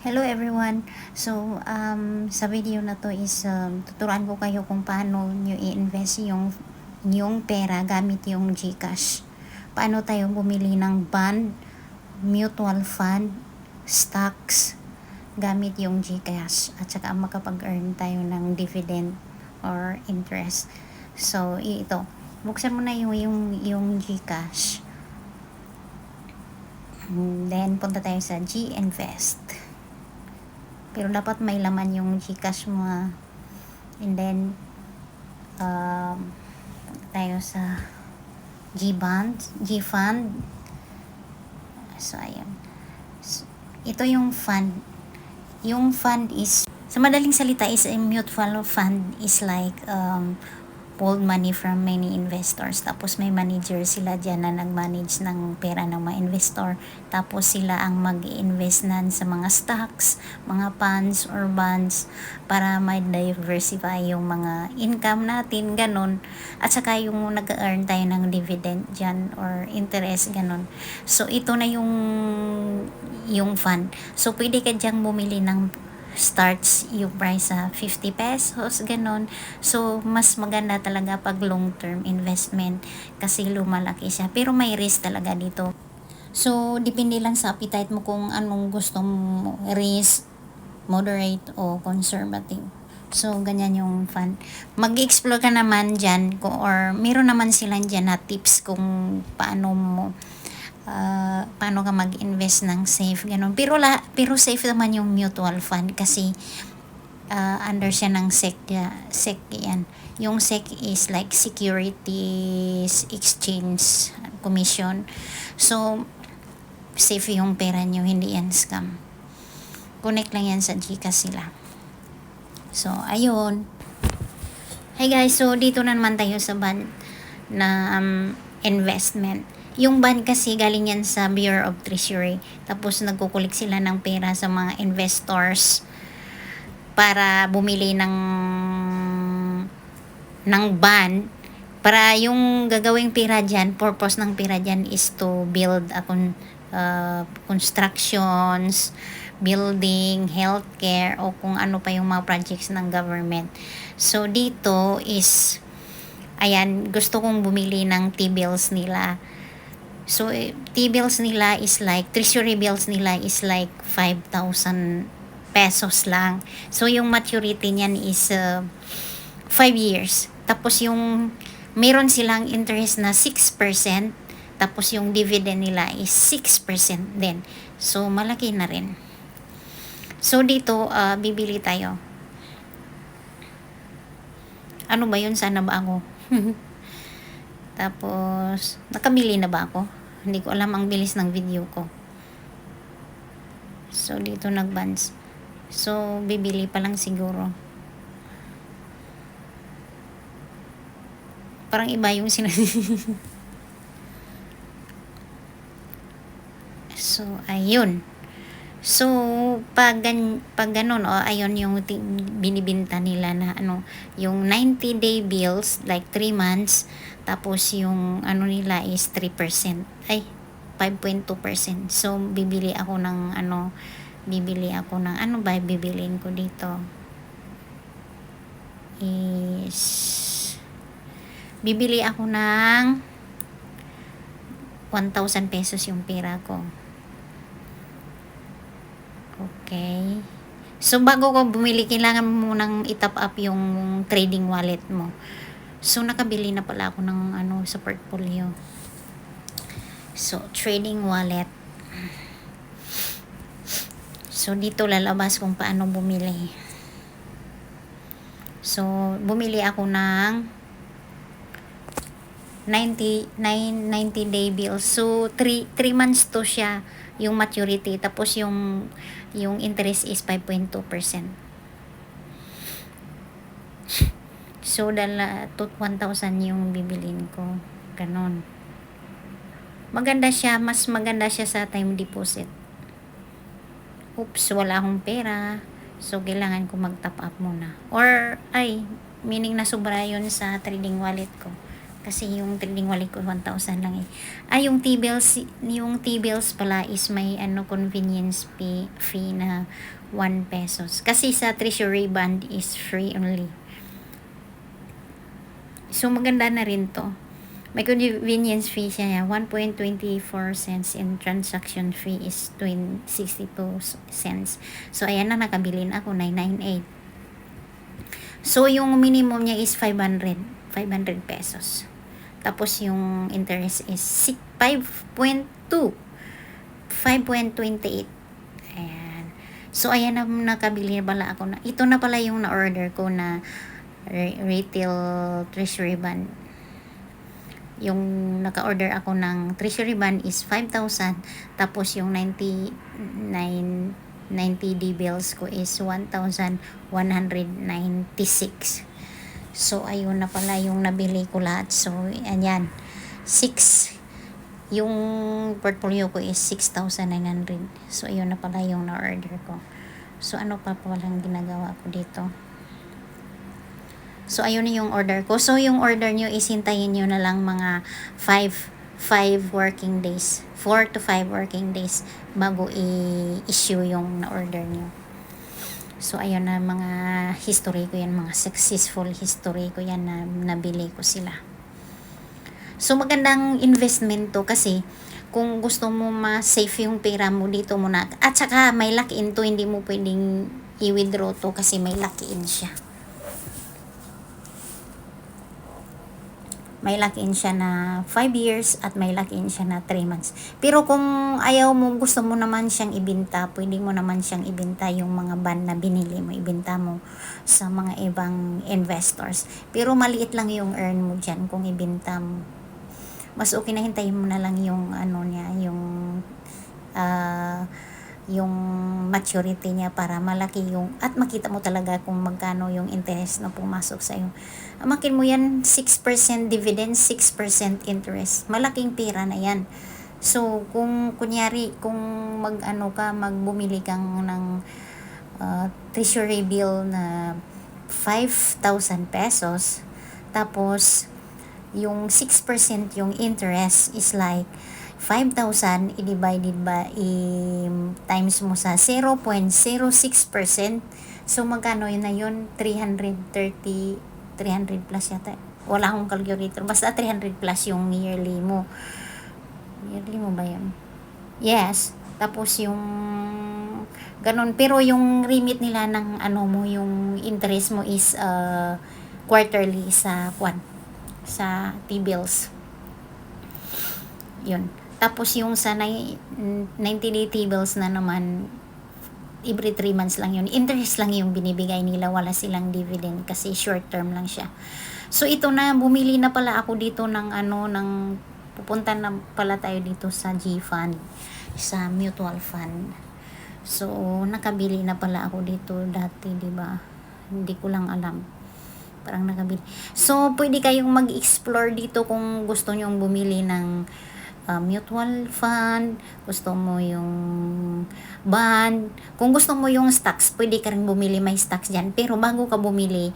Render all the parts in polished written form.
Hello everyone. So, sa video na to is tuturuan ko kayo kung paano nyo i-invest yung pera gamit yung GCash. Paano tayo bumili ng bond, mutual fund, stocks gamit yung GCash at saka makapag-earn tayo ng dividend or interest. So, ito. Buksan mo na yung GCash. Then, punta tayo sa G-Invest. Pero dapat may laman yung GCash mo. And then, punta tayo sa G-Fund. So, ayan. So, ito yung fund. Yung fund is, sa madaling salita is a mutual fund is like, pooled money from many investors. Tapos may manager sila dyan na nag-manage ng pera ng mga investor. Tapos sila ang mag-invest sa mga stocks, mga funds or bonds para ma-diversify yung mga income natin, ganun. At saka yung nag-earn tayo ng dividend dyan or interest, ganun. So ito na yung fund. So pwede ka dyang bumili ng starts yung price sa 50 pesos, ganun. So, mas maganda talaga pag long-term investment kasi lumalaki siya. Pero may risk talaga dito. So, depende lang sa appetite mo kung anong gusto mo, risk, moderate, o conservative. So, ganyan yung fund. Mag-explore ka naman dyan or meron naman silang dyan na tips kung paano ka mag-invest ng safe, ganun. Pero safe naman yung mutual fund kasi under siya ng SEC yan. Yung SEC is like Securities Exchange Commission. So, safe yung pera nyo, hindi yan scam. Connect lang yan sa GCash sila. So, ayun. Hey guys, so dito na naman tayo sa bond na investment. Yung bond kasi galing yan sa Bureau of Treasury. Tapos nagkukulik sila ng pera sa mga investors para bumili ng bond. Para yung gagawing pera dyan, purpose ng pera dyan is to build constructions, building, healthcare, o kung ano pa yung mga projects ng government. So dito is, ayan, gusto kong bumili ng T-bills nila. So, T-bills nila is like, treasury bills nila is like 5,000 pesos lang. So, yung maturity niyan is 5 years. Tapos yung, meron silang interest na 6%. Tapos yung dividend nila is 6% din. So, malaki na rin. So, dito, bibili tayo. Ano ba yun? Sana ba ako? Tapos, nakabili na ba ako? Hindi ko alam ang bilis ng video ko. So, dito nag-bonds. So, bibili pa lang siguro. Parang iba yung So, ayun. So, pag ganun, ayun yung binibinta nila na yung 90-day bills, like 3 months, tapos yung nila is 3%. Ay, 5.2%. So, bibili ako ng bibiliin ko dito? Is, bibili ako ng 1,000 pesos yung pera ko. Okay. So, bago ko bumili, kailangan mo munang i-top up yung trading wallet mo. So, nakabili na pala ako ng sa portfolio. So, trading wallet. So, dito lalabas kung paano bumili. So, bumili ako ng 90-day bill. So, 3 months to siya yung maturity. Tapos yung interest is 5.2%. So, 1,000 yung bibilin ko. Ganon. Maganda siya. Mas maganda siya sa time deposit. Oops, wala akong pera. So, kailangan ko mag-top up muna. Or, meaning na sobra yun sa trading wallet ko. Kasi yung trading wallet ko 1,000 lang eh. Yung T-bills pala is may convenience fee na 1 pesos. Kasi sa treasury bond is free only. So maganda na rin to. May convenience fee siya, 1.24 cents, and transaction fee is 62 cents. So ayan na, nakabili na ako 998. So yung minimum niya is 500 pesos. Tapos yung interest is 5.2, 5.28. Ayan. So ayan na, nakabili na pala ako na. Ito na pala yung na-order ko na retail treasury bond. Yung naka-order ako ng treasury bond is 5,000. Tapos yung 90 D bills ko is 1,196. So ayun na pala yung nabili ko lahat. So ayan, 6, yung portfolio ko is 6,900. So ayun na pala yung na-order ko. So ano pa palang ginagawa ko dito? So ayun na yung order ko. So yung order nyo is hintayin nyo na lang mga 5 working days, 4 to 5 working days bago i-issue yung na-order nyo. So ayun na, mga history ko yan, mga successful history ko yan na nabili ko sila. So magandang investment to kasi kung gusto mo ma-safe yung pera mo dito muna. At saka may lock-in to, hindi mo pwedeng i-withdraw to kasi may lock-in siya. May lock-in siya na 5 years at may lock-in siya na 3 months. Pero kung ayaw mo, gusto mo naman siyang ibenta, pwede mo naman siyang ibenta yung mga bond na binili mo, ibenta mo sa mga ibang investors. Pero maliit lang yung earn mo dyan kung ibenta mo. Mas okay na hintayin mo na lang yung yung maturity niya para malaki yung, at makita mo talaga kung magkano yung interest na pumasok sa iyo. Amakin mo yan, 6% dividend, 6% interest. Malaking pera na yan. So, kung kunyari, kung magbumili kang ng treasury bill na 5,000 pesos, tapos, yung 6% yung interest is like 5,000 i-divided by times mo sa 0.06%. So magkano yun na yun? 300 plus yata. Wala akong calculator. Basta 300 plus yung yearly mo. Yearly mo ba yun? Yes. Tapos yung ganun. Pero yung remit nila ng yung interest mo is quarterly sa T-bills. Yun. Tapos yung sa 90-day T-bills na naman, every 3 months lang yun. Interest lang yung binibigay nila, wala silang dividend kasi short term lang siya. So ito na, bumili na pala ako dito ng pupunta na pala tayo dito sa G-Fund, sa mutual fund. So nakabili na pala ako dito dati, di ba? Hindi ko lang alam. Parang nakabili. So pwede kayong mag-explore dito kung gusto nyo bumili ng mutual fund, gusto mo yung bond, kung gusto mo yung stocks, pwede ka rin bumili, may stocks dyan. Pero bago ka bumili,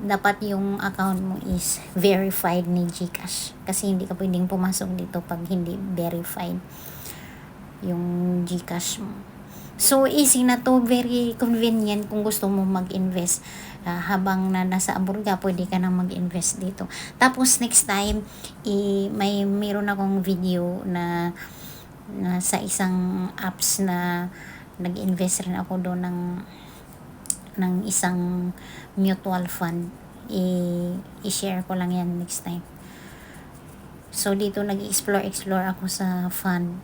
dapat yung account mo is verified ni GCash. Kasi hindi ka pwedeng pumasok dito pag hindi verified yung GCash mo. So easy na to, very convenient kung gusto mo mag-invest. Habang nasa abroad ka, pwede ka na mag-invest dito. Tapos next time, meron akong video na sa isang apps na nag-invest rin ako doon ng isang mutual fund. I-share ko lang yan next time. So dito nag-explore ako sa fund.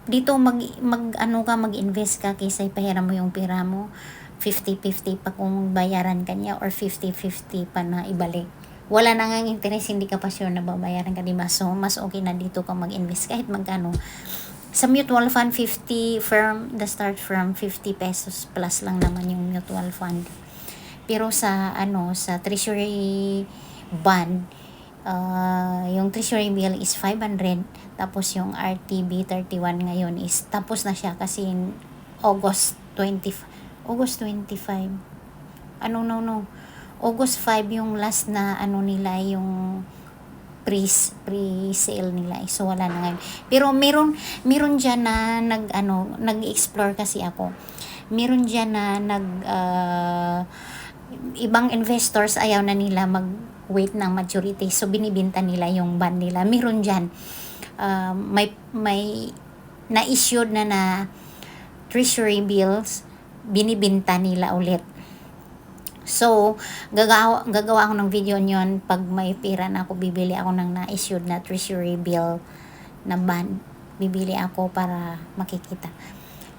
Dito mag-invest ka kaysa ipahiram mo yung pera mo. 50-50 pa kung bayaran ka niya or 50-50 pa na ibalik. Wala na nga interest, hindi ka pa sure na babayaran ka, diba? So, mas okay na dito ka mag-invest kahit magkano. Sa mutual fund, the start from 50 pesos plus lang naman yung mutual fund. Pero sa treasury bond, yung treasury bill is 500, tapos yung RTB 31 ngayon is tapos na siya kasi August 25. August 5 yung last na ano nila, yung pre-sale nila. So wala na ngayon. Pero meron diyan na nag-explore kasi ako. Meron diyan na ibang investors ayaw na nila mag-wait ng maturity. So binibenta nila yung bond nila. Meron diyan may na-issued na treasury bills, binibenta nila ulit. So, gagawa ako ng video nyon. Pag may pera na ako, bibili ako ng na-issued na treasury bill na bond. Bibili ako para makikita.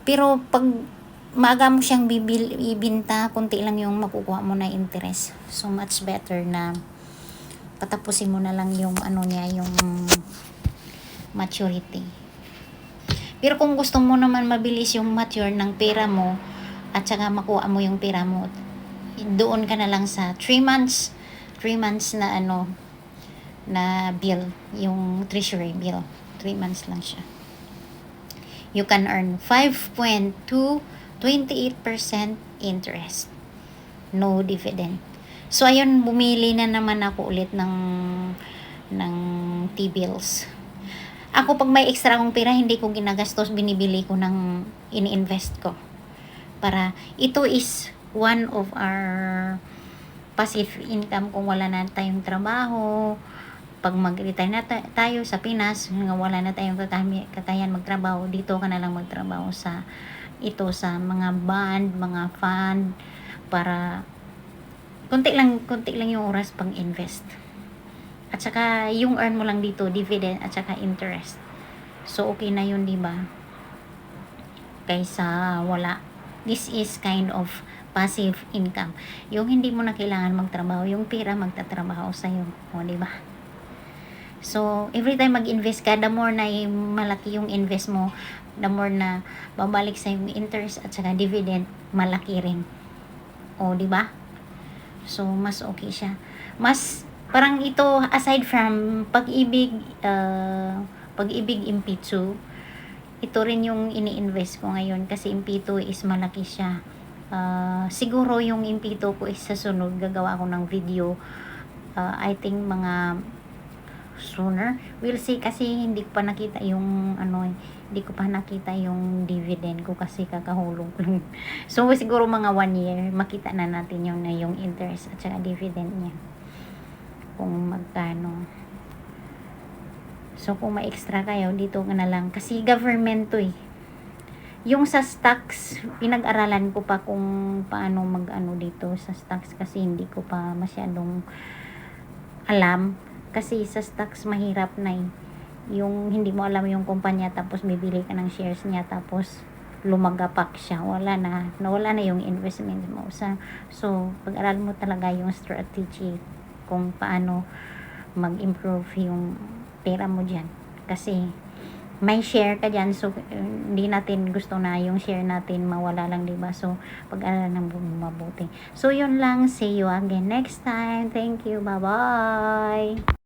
Pero pag maaga mo siyang ibinta, konti lang yung makukuha mo na interest. So, much better na patapusin mo na lang yung ano niya, yung maturity. Pero kung gusto mo naman mabilis yung mature ng pera mo, at saka makuha mo yung pera mo, doon ka na lang sa 3 months na na bill, yung treasury bill. 3 months lang siya. You can earn 5.28% interest. No dividend. So ayun, bumili na naman ako ulit ng T-bills. Ako pag may extra akong pera, hindi ko ginagastos, binibili ko ng ini-invest ko. Para ito is one of our passive income kung wala na tayong trabaho. Pag mag-retire na tayo sa Pinas, wala na tayong kakayahan magtrabaho, dito ka na lang magtrabaho sa mga bond, mga fund, para konti lang yung oras pang invest. At saka yung earn mo lang dito, dividend at saka interest. So okay na yun, di ba? Kaysa wala. This is kind of passive income. Yung hindi mo na kailangan magtrabaho, yung pera magtatrabaho sa'yo. O, di ba? So, every time mag-invest ka, the more na malaki yung invest mo, the more na babalik sa yung interest at saka dividend, malaki rin. O, di ba? So, mas okay siya. Mas, parang ito, aside from pag-ibig MP2, ito rin yung ini-invest ko ngayon kasi MP2 is malaki siya. Siguro yung MP2 ko is sa sunod, gagawa ako ng video. I think mga sooner. We'll see kasi hindi ko pa nakita yung hindi ko pa nakita yung dividend ko kasi kakahulog lang. So siguro mga 1 year makita na natin yung interest at saka dividend niya. Kung magkano. So kung may extra kayo, dito ka na lang kasi government to eh. Yung sa stocks, pinag-aralan ko pa kung paano dito sa stocks kasi hindi ko pa masyadong alam. Kasi sa stocks mahirap na eh. Yung hindi mo alam yung kumpanya tapos bibili ka ng shares niya tapos lumagapak siya. Nawala na yung investment mo. So pag-aralan mo talaga yung strategy kung paano mag-improve yung pera mo dyan. Kasi may share ka dyan, so hindi natin gusto na yung share natin mawala lang, diba? So pag-aralan ng mabuti. So yun lang, see you again next time. Thank you, bye bye.